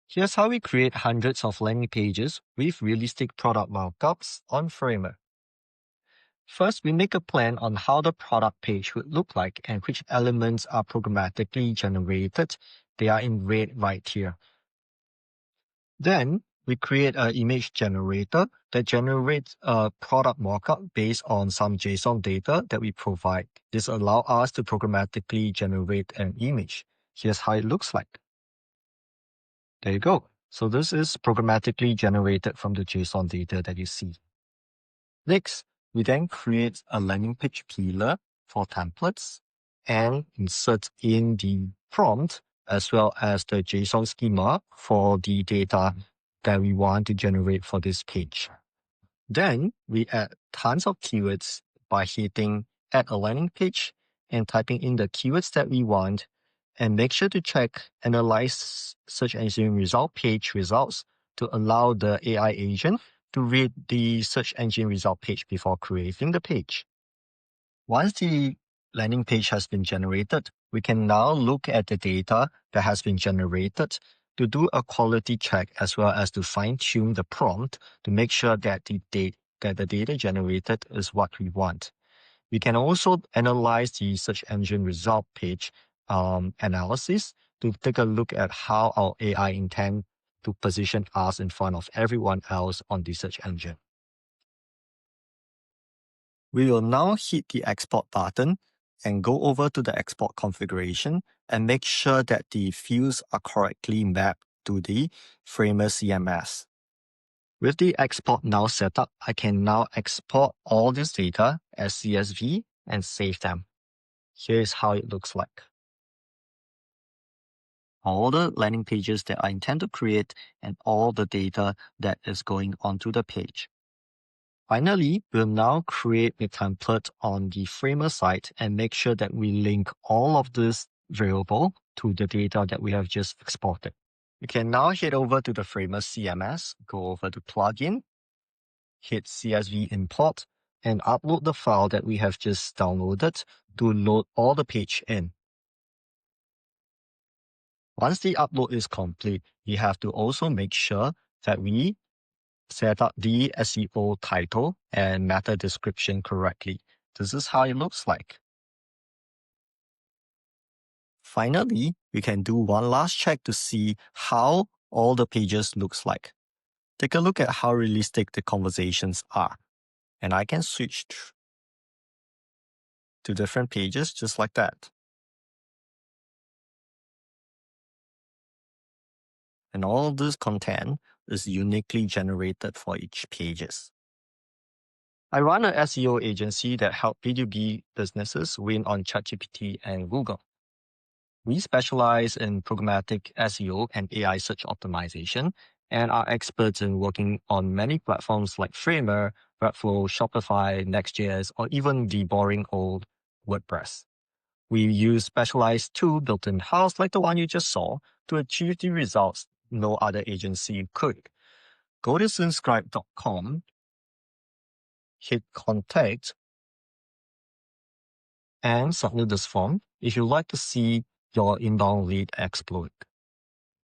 Here's how we create hundreds of landing pages with realistic product mockups on Framer. First, we make a plan on how the product page would look like and which elements are programmatically generated. They are in red right here. Then, we create an image generator that generates a product mockup based on some JSON data that we provide. This allows us to programmatically generate an image. Here's how it looks like. There you go. So this is programmatically generated from the JSON data that you see. Next, we then create a landing page pillar for templates and insert in the prompt as well as the JSON schema for the data that we want to generate for this page. Then we add tons of keywords by hitting add a landing page and typing in the keywords that we want, and make sure to check analyze search engine result page results to allow the AI agent to read the search engine result page before creating the page. Once the landing page has been generated, we can now look at the data that has been generated to do a quality check as well as to fine-tune the prompt to make sure that the data generated is what we want. We can also analyze the search engine result page analysis to take a look at how our AI intend to position us in front of everyone else on the search engine. We will now hit the export button and go over to the export configuration and make sure that the fields are correctly mapped to the Framer CMS. With the export now set up, I can now export all this data as CSV and save them. Here's how it looks like. All the landing pages that I intend to create and all the data that is going onto the page. Finally, we'll now create a template on the Framer site and make sure that we link all of this variable to the data that we have just exported. You can now head over to the Framer CMS, go over to Plugin, hit CSV Import, and upload the file that we have just downloaded to load all the page in. Once the upload is complete, you have to also make sure that we set up the SEO title and meta description correctly. This is how it looks like. Finally, we can do one last check to see how all the pages looks like. Take a look at how realistic the conversations are. And I can switch to different pages just like that. And all this content is uniquely generated for each pages. I run an SEO agency that helps B2B businesses win on ChatGPT and Google. We specialize in programmatic SEO and AI search optimization and are experts in working on many platforms like Framer, Webflow, Shopify, Next.js, or even the boring old WordPress. We use specialized tools built in-house like the one you just saw to achieve the results no other agency could. Go to Synscibe.com, hit contact, and submit this form if you'd like to see your inbound lead explode.